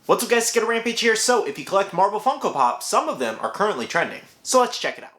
What's up guys, Skittlerampage here. So if you collect Marvel Funko Pops, some of them are currently trending. So let's check it out.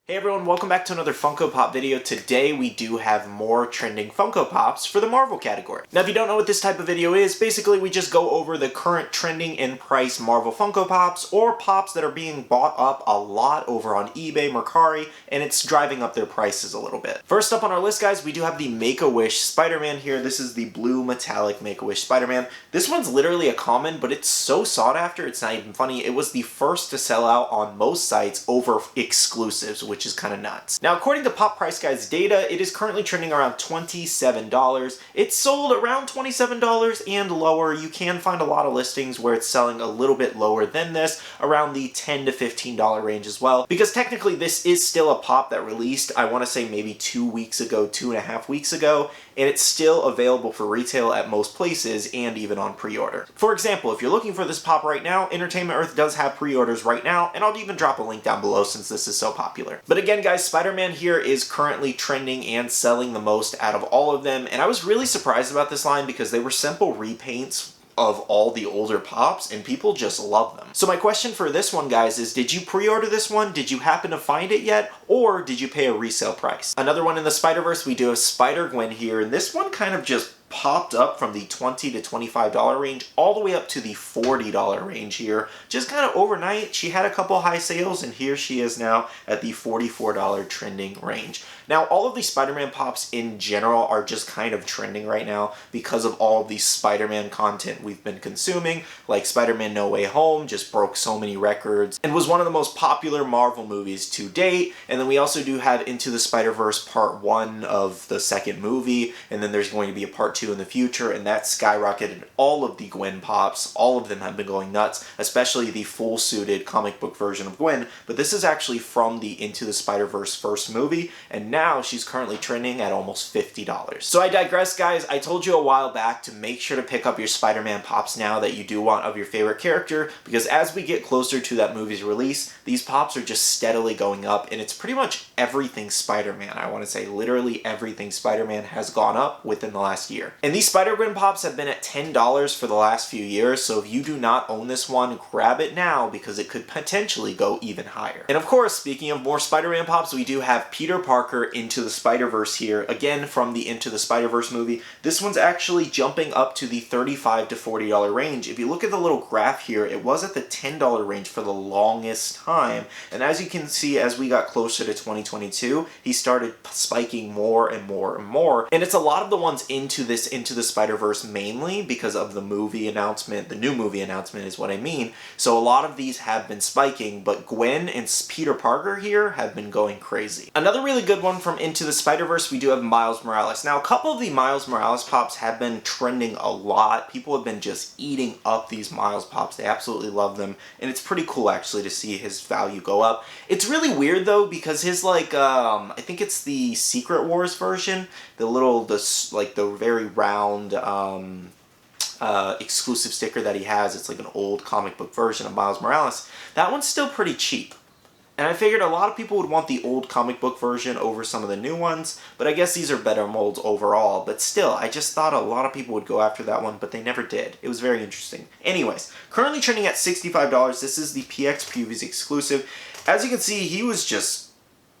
Hey everyone, welcome back to another Funko Pop video. Today we do have more trending Funko Pops for the Marvel category. Now if you don't know what this type of video is, basically we just go over the current trending in price Marvel Funko Pops or Pops that are being bought up a lot over on eBay, Mercari, and it's driving up their prices a little bit. First up on our list guys, we do have the Make-A-Wish Spider-Man here. This is the blue metallic Make-A-Wish Spider-Man. This one's literally a common, but it's so sought after, it's not even funny. It was the first to sell out on most sites over exclusives, which is kind of nuts. Now, according to Pop Price Guide's data, it is currently trending around $27. It's sold around $27 and lower. You can find a lot of listings where it's selling a little bit lower than this, around the $10 to $15 range as well, because technically this is still a pop that released, I want to say maybe 2 weeks ago, 2.5 weeks ago, and it's still available for retail at most places and even on pre-order. For example, if you're looking for this pop right now, Entertainment Earth does have pre-orders right now, and I'll even drop a link down below since this is so popular. But again guys, Spider-Man here is currently trending and selling the most out of all of them, and I was really surprised about this line because they were simple repaints of all the older pops and people just love them. So my question for this one guys is, did you pre-order this one? Did you happen to find it yet? Or did you pay a resale price? Another one in the Spider-Verse, we do have Spider-Gwen here, and this one kind of just popped up from the $20 to $25 range all the way up to the $40 range here. Just kind of overnight, she had a couple high sales and here she is now at the $44 trending range. Now, all of these Spider-Man pops in general are just kind of trending right now because of all of the Spider-Man content we've been consuming, like Spider-Man No Way Home just broke so many records and was one of the most popular Marvel movies to date. And then we also do have Into the Spider-Verse Part 1 of the second movie, and then there's going to be a Part 2 in the future, and that skyrocketed all of the Gwen pops. All of them have been going nuts, especially the full-suited comic book version of Gwen, but this is actually from the Into the Spider-Verse first movie, and now she's currently trending at almost $50. So I digress guys, I told you a while back to make sure to pick up your Spider-Man pops now that you do want of your favorite character, because as we get closer to that movie's release, these pops are just steadily going up, and it's pretty much everything Spider-Man. I want to say literally everything Spider-Man has gone up within the last year. And these Spider-Gwen pops have been at $10 for the last few years, so if you do not own this one, grab it now because it could potentially go even higher. And of course, speaking of more Spider-Man pops, we do have Peter Parker Into the Spider-Verse here, again from the Into the Spider-Verse movie. This one's actually jumping up to the $35 to $40 range. If you look at the little graph here, it was at the $10 range for the longest time, and as you can see, as we got closer to 2022, he started spiking more and more and more, and it's a lot of the ones Into the Spider-Verse mainly because of the movie announcement. The new movie announcement is what I mean. So a lot of these have been spiking, but Gwen and Peter Parker here have been going crazy. Another really good one from Into the Spider-Verse, we do have Miles Morales. Now, a couple of the Miles Morales pops have been trending a lot. People have been just eating up these Miles pops. They absolutely love them, and it's pretty cool actually to see his value go up. It's really weird though because his I think it's the Secret Wars version, the very round exclusive sticker that he has. It's like an old comic book version of Miles Morales. That one's still pretty cheap. And I figured a lot of people would want the old comic book version over some of the new ones, but I guess these are better molds overall. But still, I just thought a lot of people would go after that one, but they never did. It was very interesting. Anyways, currently trending at $65. This is the PX Previews exclusive. As you can see, he was just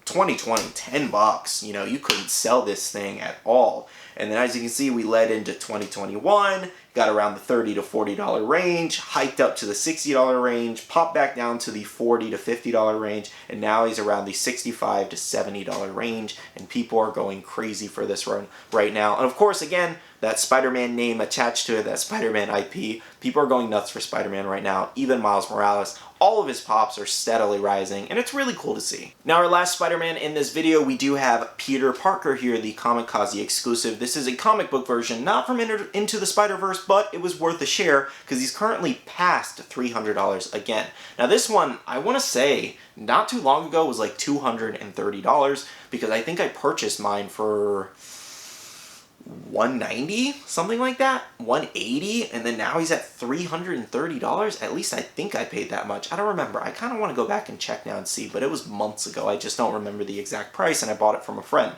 2020, $10. You know, you couldn't sell this thing at all. And then as you can see, we led into 2021, got around the $30 to $40 range, hiked up to the $60 range, popped back down to the $40 to $50 range, and now he's around the $65 to $70 range, and people are going crazy for this run right now. And of course, again, that Spider-Man name attached to it, that Spider-Man IP, people are going nuts for Spider-Man right now, even Miles Morales. All of his pops are steadily rising, and it's really cool to see. Now, our last Spider-Man in this video, we do have Peter Parker here, the Comikaze exclusive. This is a comic book version, not from Into the Spider-Verse, but it was worth a share because he's currently past $300 again. Now, this one, I want to say, not too long ago was like $230 because I think I purchased mine for $190, something like that, $180, and then now he's at $330. At least I think I paid that much. I don't remember. I kind of want to go back and check now and see, but it was months ago. I just don't remember the exact price, and I bought it from a friend.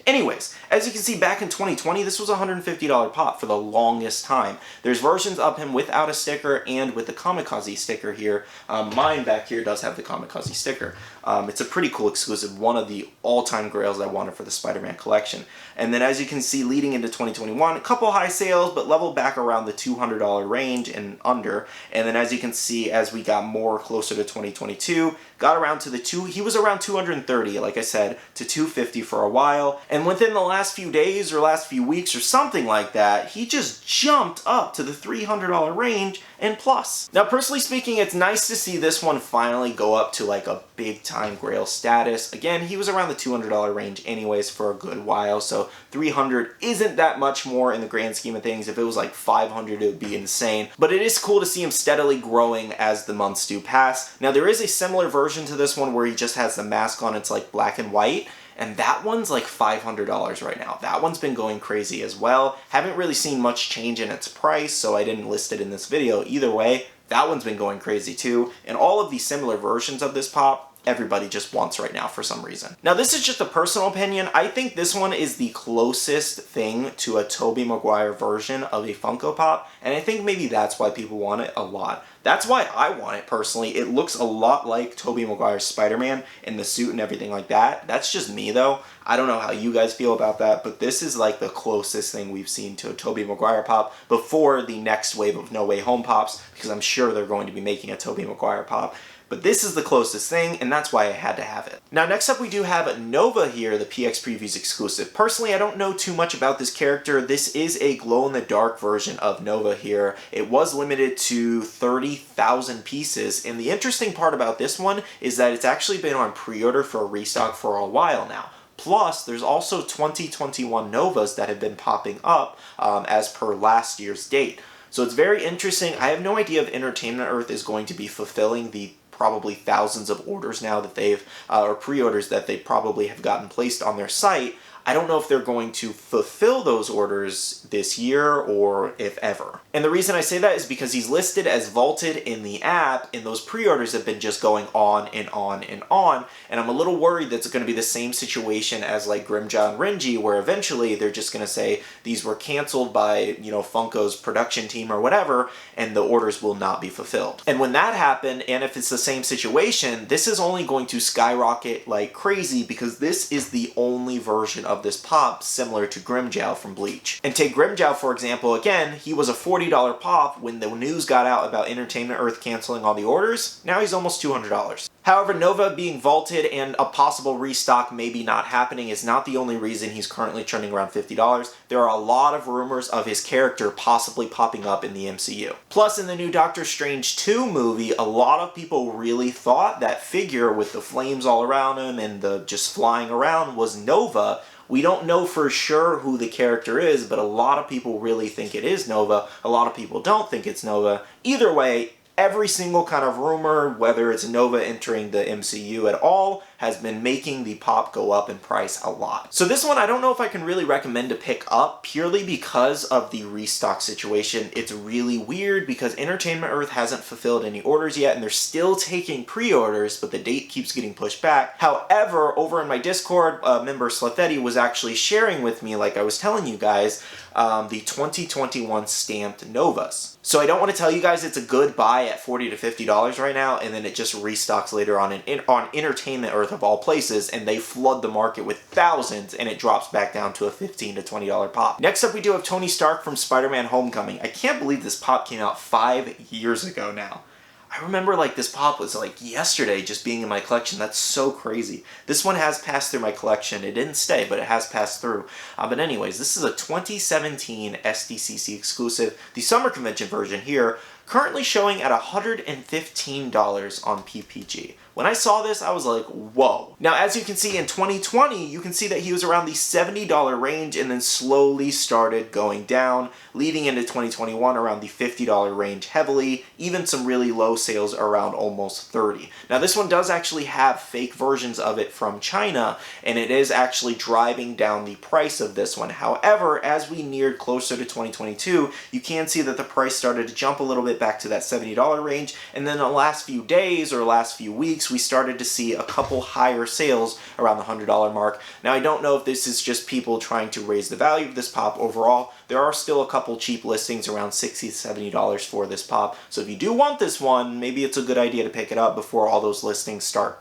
Anyways, as you can see, back in 2020, this was a $150 pop for the longest time. There's versions of him without a sticker and with the Kamikaze sticker here. Mine back here does have the Kamikaze sticker. It's a pretty cool exclusive, one of the all-time grails I wanted for the Spider-Man collection. And then as you can see, leading into 2021, a couple high sales, but leveled back around the $200 range and under. And then as you can see, as we got more closer to 2022, got around to he was around 230, like I said, to 250 for a while. And within the last few days or last few weeks or something like that, he just jumped up to the $300 range and plus. Now, personally speaking, it's nice to see this one finally go up to like a big time grail status. Again, he was around the $200 range anyways for a good while, so 300 isn't that much more in the grand scheme of things. If it was like 500, it would be insane. But it is cool to see him steadily growing as the months do pass. Now, there is a similar version to this one where he just has the mask on. It's like black and white. And that one's like $500 right now. That one's been going crazy as well. Haven't really seen much change in its price, so I didn't list it in this video. Either way, that one's been going crazy too. And all of these similar versions of this pop, everybody just wants right now for some reason. Now, this is just a personal opinion. I think this one is the closest thing to a Tobey Maguire version of a Funko Pop, and I think maybe that's why people want it a lot. That's why I want it personally. It looks a lot like Tobey Maguire's Spider-Man in the suit and everything like that. That's just me though. I don't know how you guys feel about that, but this is like the closest thing we've seen to a Tobey Maguire pop before the next wave of No Way Home pops, because I'm sure they're going to be making a Tobey Maguire pop. But this is the closest thing, and that's why I had to have it. Now, next up we do have Nova here, the PX Previews exclusive. Personally, I don't know too much about this character. This is a glow-in-the-dark version of Nova here. It was limited to 30,000 pieces, and the interesting part about this one is that it's actually been on pre-order for a restock for a while now. Plus, there's also 2021 Novas that have been popping up as per last year's date. So it's very interesting. I have no idea if Entertainment Earth is going to be fulfilling the probably thousands of orders now that they've, or pre-orders that they probably have gotten placed on their site. I don't know if they're going to fulfill those orders this year or if ever. And the reason I say that is because he's listed as vaulted in the app, and those pre-orders have been just going on and on and on, and I'm a little worried that it's going to be the same situation as like Grimjaw and Renji, where eventually they're just going to say these were canceled by, you know, Funko's production team or whatever, and the orders will not be fulfilled. And when that happened, and if it's the same situation, this is only going to skyrocket like crazy, because this is the only version of this pop similar to Grimjow from Bleach. And take Grimjow for example, again, he was a $40 pop when the news got out about Entertainment Earth canceling all the orders. Now he's almost $200. However, Nova being vaulted and a possible restock maybe not happening is not the only reason he's currently trending around $50. There are a lot of rumors of his character possibly popping up in the MCU. Plus, in the new Doctor Strange 2 movie, a lot of people really thought that figure with the flames all around him and the just flying around was Nova. We don't know for sure who the character is, but a lot of people really think it is Nova. A lot of people don't think it's Nova. Either way, every single kind of rumor, whether it's Nova entering the MCU at all, has been making the pop go up in price a lot. So this one, I don't know if I can really recommend to pick up purely because of the restock situation. It's really weird because Entertainment Earth hasn't fulfilled any orders yet, and they're still taking pre-orders, but the date keeps getting pushed back. However, over in my Discord, member Slethetti was actually sharing with me, like I was telling you guys, the 2021 stamped Novas. So I don't want to tell you guys it's a good buy at $40 to $50 right now, and then it just restocks later on on Entertainment Earth of all places, and they flood the market with thousands, and it drops back down to a $15 to $20 pop. Next up, we do have Tony Stark from Spider-Man Homecoming. I can't believe this pop came out 5 years ago now. I remember like this pop was like yesterday just being in my collection. That's so crazy. This one has passed through my collection. It didn't stay, but it has passed through. But anyways, this is a 2017 SDCC exclusive, the summer convention version here, currently showing at $115 on PPG. When I saw this, I was like, whoa. Now, as you can see in 2020, you can see that he was around the $70 range and then slowly started going down, leading into 2021 around the $50 range heavily, even some really low sales around almost $30. Now, this one does actually have fake versions of it from China, and it is actually driving down the price of this one. However, as we neared closer to 2022, you can see that the price started to jump a little bit back to that $70 range, and then the last few days or last few weeks, weeks, we started to see a couple higher sales around the $100 mark. Now, I don't know if this is just people trying to raise the value of this pop overall. There are still a couple cheap listings around $60 to $70 for this pop. So if you do want this one, maybe it's a good idea to pick it up before all those listings start,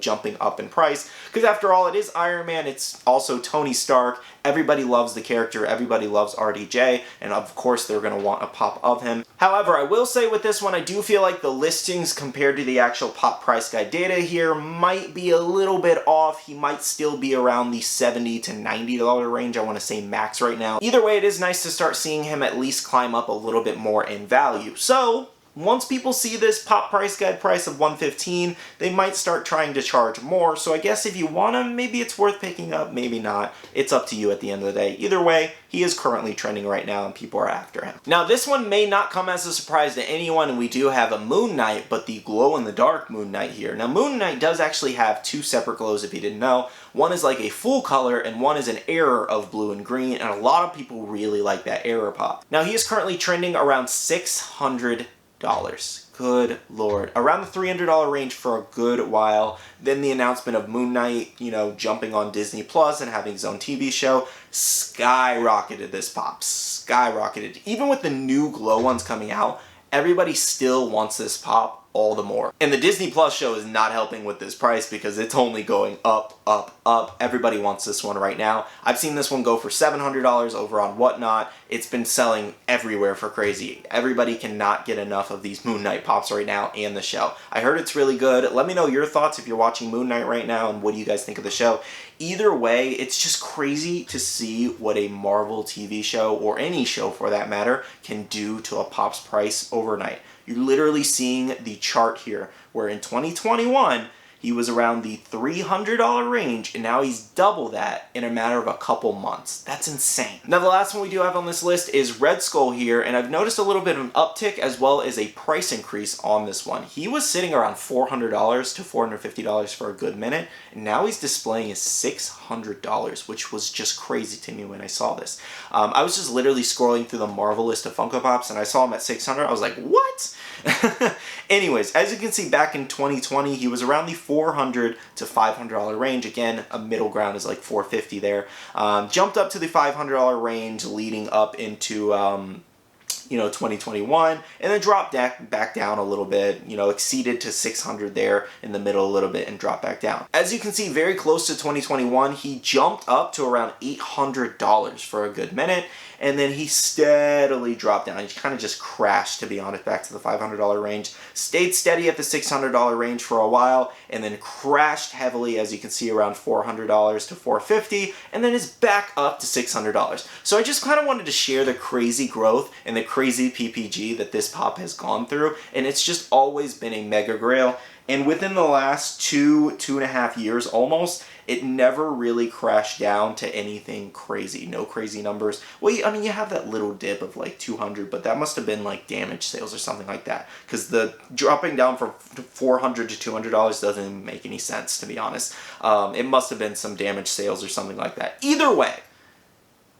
jumping up in price. Because after all, it is Iron Man. It's also Tony Stark. Everybody loves the character. Everybody loves RDJ. And of course, they're going to want a pop of him. However, I will say with this one, I do feel like the listings compared to the actual pop price guide data here might be a little bit off. He might still be around the $70 to $90 range. I want to say max right now. Either way, it is nice to start seeing him at least climb up a little bit more in value. So once people see this pop price guide price of $115, they might start trying to charge more. So I guess if you want him, maybe it's worth picking up, maybe not. It's up to you at the end of the day. Either way, he is currently trending right now and people are after him. Now, this one may not come as a surprise to anyone, and we do have a Moon Knight, but the glow-in-the-dark Moon Knight here. Now, Moon Knight does actually have two separate glows, if you didn't know. One is like a full color, and one is an error of blue and green, and a lot of people really like that error pop. Now, he is currently trending around $600. Good lord. Around the $300 range for a good while. Then the announcement of Moon Knight, jumping on Disney Plus and having his own TV show, skyrocketed this pop. Skyrocketed. Even with the new glow ones coming out, everybody still wants this pop all the more. And the Disney Plus show is not helping with this price because it's only going up, up, up. Everybody wants this one right now. I've seen this one go for $700 over on Whatnot. It's been selling everywhere for crazy. Everybody cannot get enough of these Moon Knight pops right now and the show. I heard it's really good. Let me know your thoughts if you're watching Moon Knight right now and what do you guys think of the show. Either way, it's just crazy to see what a Marvel TV show, or any show for that matter, can do to a pop's price overnight. You're literally seeing the chart here, where in 2021, he was around the $300 range, and now he's double that in a matter of a couple months. That's insane. Now, the last one we do have on this list is Red Skull here, and I've noticed a little bit of an uptick as well as a price increase on this one. He was sitting around $400 to $450 for a good minute, and now he's displaying as $600, which was just crazy to me when I saw this. I was just literally scrolling through the Marvel list of Funko Pops, and I saw him at $600. I was like, what? Anyways, as you can see, back in 2020, he was around the $400 to $500 range. Again, a middle ground is like $450 there. Jumped up to the $500 range leading up into 2021, and then dropped back down a little bit, exceeded to $600 there in the middle a little bit and dropped back down. As you can see, very close to 2021, he jumped up to around $800 for a good minute, and then he steadily dropped down. He kind of just crashed, to be honest, back to the $500 range. Stayed steady at the $600 range for a while, and then crashed heavily, as you can see, around $400 to $450, and then is back up to $600. So I just kind of wanted to share the crazy growth and the crazy PPG that this pop has gone through, and it's just always been a mega grail. And within the last two and a half years almost, it never really crashed down to anything crazy. No crazy numbers. Well, I mean, you have that little dip of like 200, but that must have been like damage sales or something like that. Because the dropping down from $400 to $200 doesn't even make any sense, to be honest. It must have been some damage sales or something like that. Either way,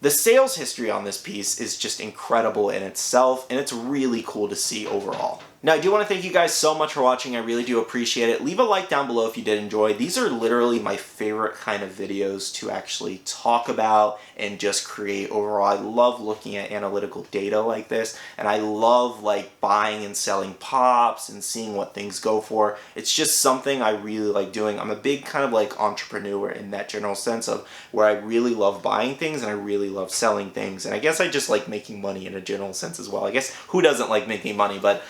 the sales history on this piece is just incredible in itself, and it's really cool to see overall. Now, I do want to thank you guys so much for watching. I really do appreciate it. Leave a like down below if you did enjoy. These are literally my favorite kind of videos to actually talk about and just create overall. I love looking at analytical data like this, and I love like buying and selling pops and seeing what things go for. It's just something I really like doing. I'm a big kind of like entrepreneur in that general sense of where I really love buying things and I really love selling things. And I guess I just like making money in a general sense as well. I guess who doesn't like making money, but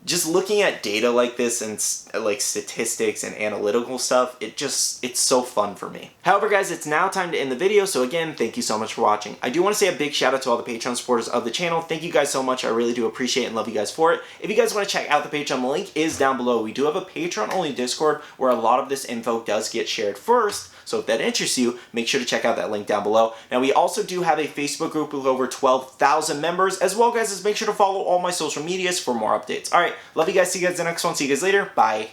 just looking at data like this and like statistics and analytical stuff, it's so fun for me. However, guys, it's now time to end the video. So again, thank you so much for watching. I do want to say a big shout out to all the Patreon supporters of the channel. Thank you guys so much. I really do appreciate and love you guys for it. If you guys want to check out the Patreon, the link is down below. We do have a Patreon only Discord where a lot of this info does get shared first. So if that interests you, make sure to check out that link down below. Now, we also do have a Facebook group with over 12,000 members. As well, guys, make sure to follow all my social medias for more updates. All right, love you guys. See you guys in the next one. See you guys later. Bye.